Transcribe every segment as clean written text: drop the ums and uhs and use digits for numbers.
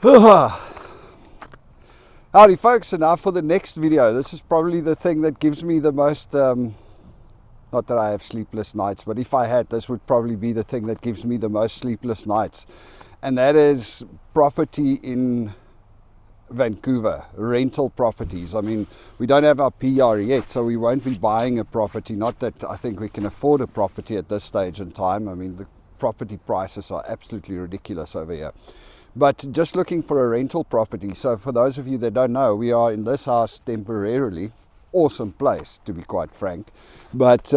Howdy folks, and now for the next video. This is probably the thing that gives me the most, not that I have sleepless nights, but if I had, this would probably be the thing that gives me the most sleepless nights. And that is property in Vancouver, rental properties. I mean, we don't have our PR yet, so we won't be buying a property. Not that I think we can afford a property at this stage in time. I mean, the property prices are absolutely ridiculous over here. But just looking for a rental property. So for those of you that don't know, we are in this house temporarily. Awesome place, to be quite frank. But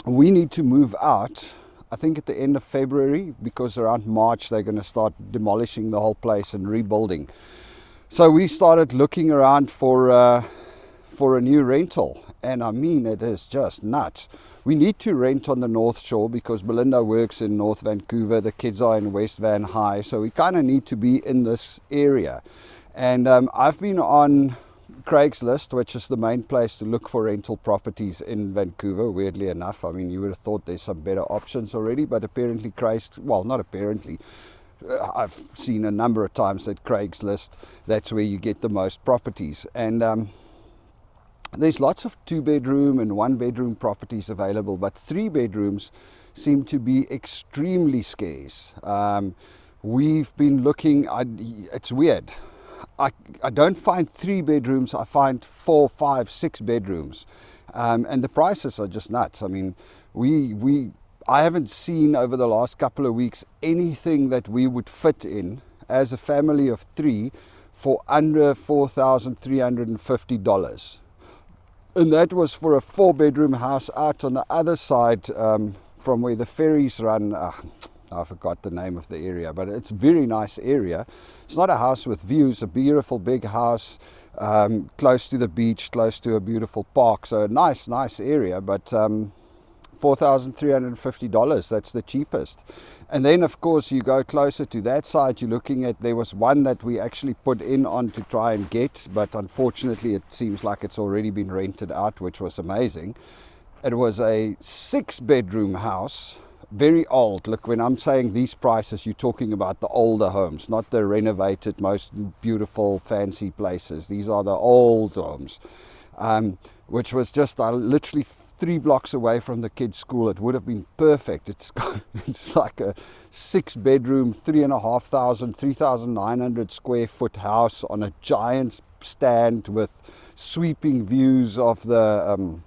we need to move out, I think at the end of February, because around March they're going to start demolishing the whole place and rebuilding. So we started looking around for a new rental. And I mean, it is just nuts. We need to rent on the North Shore because Belinda works in North Vancouver. The kids are in West Van High. So we kind of need to be in this area. And I've been on Craigslist, which is the main place to look for rental properties in Vancouver, weirdly enough. I mean, you would have thought there's some better options already, but apparently not apparently. I've seen a number of times that Craigslist, that's where you get the most properties. And there's lots of 2-bedroom and 1-bedroom properties available, but 3 bedrooms seem to be extremely scarce. We've been looking, it's weird. I don't find 3 bedrooms, I find 4, 5, 6 bedrooms. And the prices are just nuts. I mean, I haven't seen over the last couple of weeks anything that we would fit in as a family of 3 for under $4,350. And that was for a 4-bedroom house out on the other side from where the ferries run. I forgot the name of the area, but it's a very nice area. It's not a house with views, a beautiful big house, close to the beach, close to a beautiful park. So a nice area, but $4,350, that's the cheapest. And then of course you go closer to that side, you're looking at, there was one that we actually put in on to try and get, but unfortunately it seems like it's already been rented out, which was amazing. It was a 6-bedroom house, very old. Look, when I'm saying these prices, you're talking about the older homes, not the renovated, most beautiful, fancy places. These are the old homes. Which was just literally 3 blocks away from the kids' school. It would have been perfect. It's like a 6-bedroom, 3,900 square foot house on a giant stand with sweeping views of the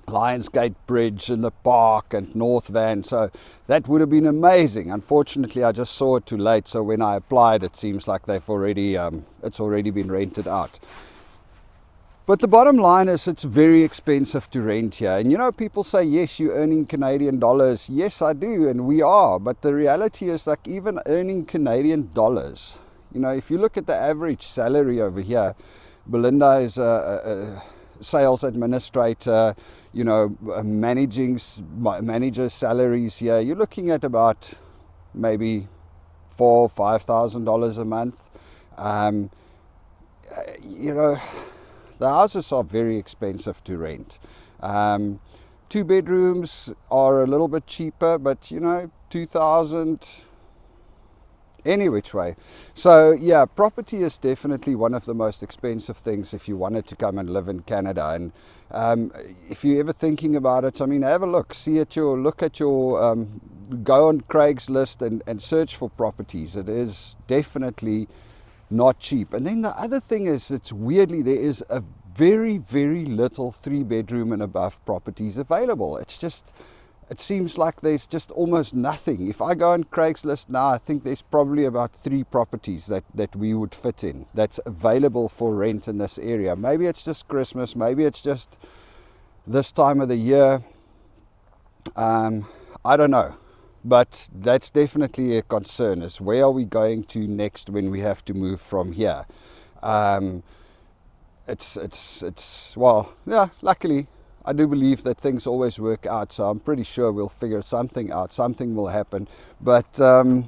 Lionsgate Bridge and the park and North Van. So that would have been amazing. Unfortunately, I just saw it too late. So when I applied, it seems like it's already been rented out. But the bottom line is it's very expensive to rent here. And you know, people say, yes, you're earning Canadian dollars. Yes, I do, and we are. But the reality is, like, even earning Canadian dollars, you know, if you look at the average salary over here, Belinda is a sales administrator, you know, manager salaries here. You're looking at about maybe $4,000-$5,000 a month. You know, the houses are very expensive to rent. 2 bedrooms are a little bit cheaper, but you know, 2,000 any which way. So yeah, property is definitely one of the most expensive things if you wanted to come and live in Canada. And if you're ever thinking about it, I mean, have a look, go on Craigslist and search for properties. It is definitely not cheap. And then the other thing is, it's weirdly, there is a very, very little 3-bedroom and above properties available. It seems like there's just almost nothing. If I go on Craigslist now, I think there's probably about 3 properties that we would fit in, that's available for rent in this area. Maybe it's just Christmas, maybe it's just this time of the year. I don't know. But that's definitely a concern, is where are we going to next when we have to move from here? Well, yeah, luckily, I do believe that things always work out. So I'm pretty sure we'll figure something out. Something will happen. But, you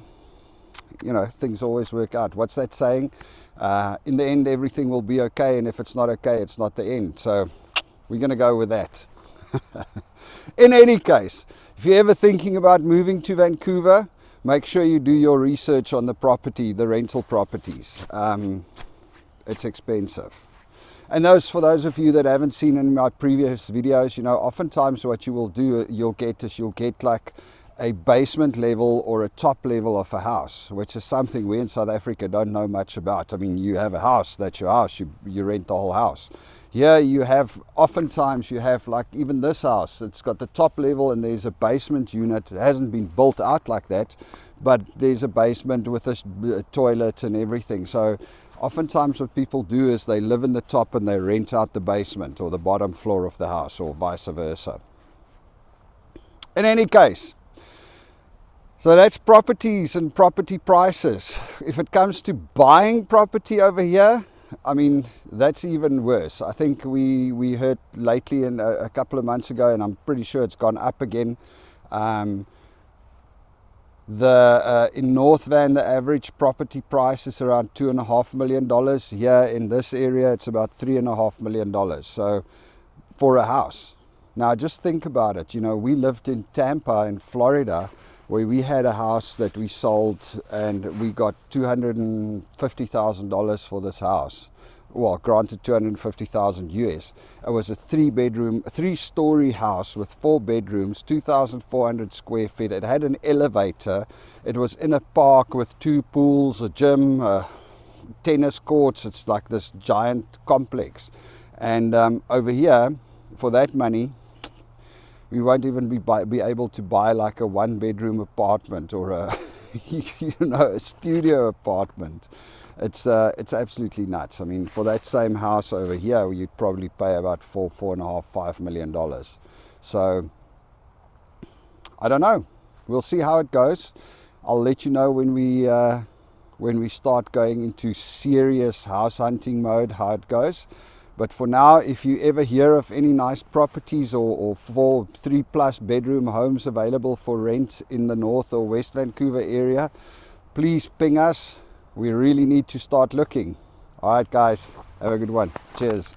know, things always work out. What's that saying? In the end, everything will be okay. And if it's not okay, it's not the end. So we're going to go with that. In any case, if you're ever thinking about moving to Vancouver, make sure you do your research on the property, the rental properties. It's expensive. And for those of you that haven't seen in my previous videos, you know, oftentimes what you will do, you'll get like a basement level or a top level of a house, which is something we in South Africa don't know much about. I mean, you have a house, that's your house, you rent the whole house. Here you have, oftentimes you have, like even this house, it's got the top level and there's a basement unit. It hasn't been built out like that, but there's a basement with a toilet and everything. So oftentimes what people do is they live in the top and they rent out the basement or the bottom floor of the house, or vice versa. In any case, so that's properties and property prices. If it comes to buying property over here, I mean, that's even worse. I think we heard lately in a couple of months ago, and I'm pretty sure it's gone up again. In North Van, the average property price is around $2.5 million. Here in this area, it's about $3.5 million. So for a house. Now just think about it. You know, we lived in Tampa in Florida, where we had a house that we sold and we got $250,000 for this house. Well, granted $250,000 US. It was a 3-story house with 4 bedrooms, 2,400 square feet. It had an elevator. It was in a park with 2 pools, a gym, tennis courts. It's like this giant complex. And over here, for that money, we won't even be able to buy like a 1-bedroom apartment or a a studio apartment. It's absolutely nuts. I mean, for that same house over here, you'd probably pay about $4.5 million. So I don't know. We'll see how it goes. I'll let you know when we start going into serious house hunting mode, how it goes. But for now, if you ever hear of any nice properties or 3+ bedroom homes available for rent in the North or West Vancouver area, please ping us. We really need to start looking. All right, guys, have a good one. Cheers.